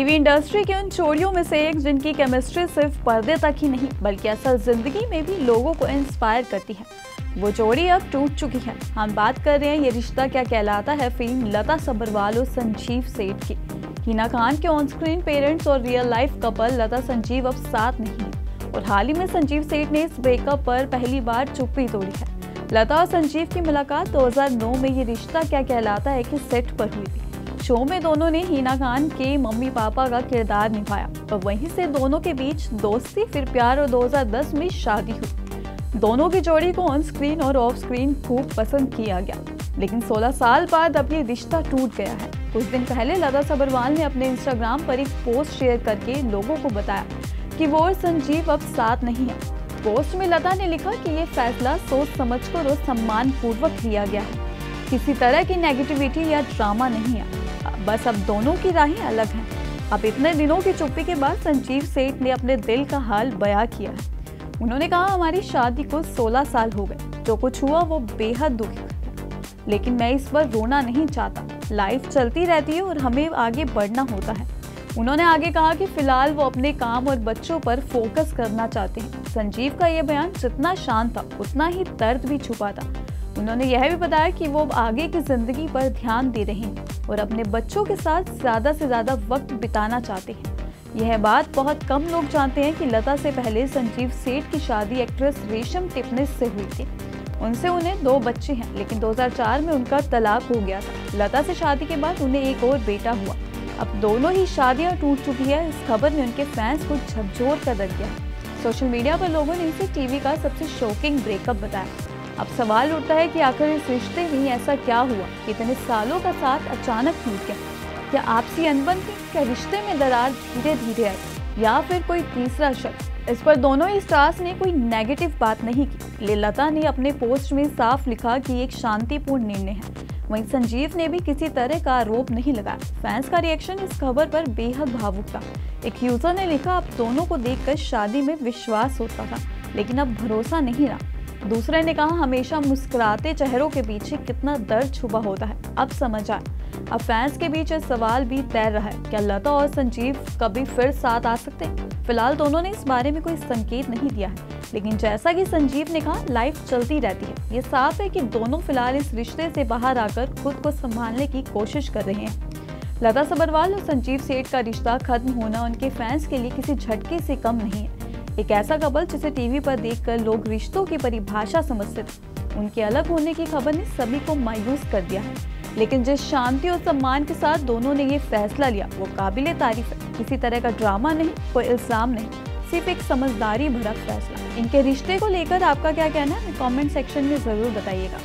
TV industry की उन जोड़ियों में से एक जिनकी केमिस्ट्री सिर्फ पर्दे तक ही नहीं बल्कि असल जिंदगी में भी लोगों को इंस्पायर करती है। वो जोड़ी अब टूट चुकी है। हम बात कर रहे हैं ये रिश्ता क्या कहलाता है फिल्म लता सबरवाल और संजीव सेठ की। हिना खान के ऑन स्क्रीन पेरेंट्स और रियल लाइफ कपल लता संजीव अब साथ नहीं है और हाल ही में संजीव सेठ ने इस ब्रेकअप पर पहली बार चुप्पी तोड़ी है। लता और संजीव की मुलाकात 2009 में ये रिश्ता क्या कहलाता है कि सेट पर हुई थी। शो में दोनों ने हिना खान के मम्मी पापा का किरदार निभाया और वहीं से दोनों के बीच दोस्ती फिर प्यार और 2010 में शादी हुई। दोनों की जोड़ी को ऑन स्क्रीन और ऑफ स्क्रीन खूब पसंद किया गया, लेकिन 16 साल बाद अब ये रिश्ता टूट गया है। कुछ दिन पहले लता सबरवाल ने अपने इंस्टाग्राम पर एक पोस्ट शेयर करके लोगों को बताया कि वो और संजीव अब साथ नहीं है। पोस्ट में लता ने लिखा कि ये फैसला सोच समझकर और सम्मान पूर्वक लिया गया है, किसी तरह की नेगेटिविटी या ड्रामा नहीं है, बस अब दोनों की राहें अलग हैं। अब इतने दिनों की चुप्पी के बाद संजीव सेठ ने अपने दिल का हाल बयां किया है। उन्होंने कहा, हमारी शादी को 16 साल हो गए, जो कुछ हुआ वो बेहद दुखी है, लेकिन मैं इस पर रोना नहीं चाहता। लाइफ चलती रहती है और हमें आगे बढ़ना होता है। उन्होंने आगे कहा कि फिलहाल वो अपने काम और बच्चों पर फोकस करना चाहते हैं। संजीव का ये बयान जितना शांत था उतना ही दर्द भी छुपा था। उन्होंने यह भी बताया कि वो आगे की जिंदगी पर ध्यान दे रहे हैं और अपने बच्चों के साथ ज़्यादा से ज़्यादा वक्त बिताना चाहते हैं। यह बात बहुत कम लोग जानते हैं कि लता से पहले संजीव सेठ की शादी एक्ट्रेस रेशम टिपनिस से हुई थी। उनसे उन्हें 2 बच्चे हैं, लेकिन 2004 में उनका तलाक हो गया था। लता से शादी के बाद उन्हें एक और बेटा हुआ। अब दोनों ही शादियां टूट चुकी है। इस खबर ने उनके फैंस को झकझोर कर रख दिया। सोशल मीडिया पर लोगों ने इसे टीवी का सबसे शॉकिंग ब्रेकअप बताया। अब सवाल उठता है कि आखिर इस रिश्ते में ऐसा क्या हुआ कि इतने सालों का साथ अचानक टूट गया। क्या आपसी अनबन थी? क्या रिश्ते में दरार धीरे धीरे आई या फिर कोई तीसरा शख्स? इस पर दोनों ही स्टार्स ने कोई नेगेटिव बात नहीं की। लता ने अपने पोस्ट में साफ लिखा कि एक शांतिपूर्ण निर्णय है। वहीं संजीव ने भी किसी तरह का आरोप नहीं लगाया। फैंस का रिएक्शन इस खबर पर बेहद भावुक था। एक यूजर ने लिखा, अब दोनों को देखकर शादी में विश्वास होता था, लेकिन अब भरोसा नहीं रहा। दूसरे ने कहा, हमेशा मुस्कुराते चेहरों के पीछे कितना दर्द छुपा होता है, अब समझ आया। अब फैंस के बीच एक सवाल भी तैर रहा है, क्या लता और संजीव कभी फिर साथ आ सकते हैं? फिलहाल दोनों ने इस बारे में कोई संकेत नहीं दिया है, लेकिन जैसा कि संजीव ने कहा, लाइफ चलती रहती है। ये साफ है कि दोनों फिलहाल इस रिश्ते से बाहर आकर खुद को संभालने की कोशिश कर रहे हैं। लता सबरवाल और संजीव सेठ का रिश्ता खत्म होना उनके फैंस के लिए किसी झटके से कम नहीं है। एक ऐसा कपल जिसे टीवी पर देखकर लोग रिश्तों की परिभाषा समझते थे। उनके अलग होने की खबर ने सभी को मायूस कर दिया है, लेकिन जिस शांति और सम्मान के साथ दोनों ने ये फैसला लिया वो काबिले तारीफ है। किसी तरह का ड्रामा नहीं, कोई इल्जाम नहीं, सिर्फ एक समझदारी भरा फैसला। इनके रिश्ते को लेकर आपका क्या कहना है? कमेंट सेक्शन में जरूर बताइएगा।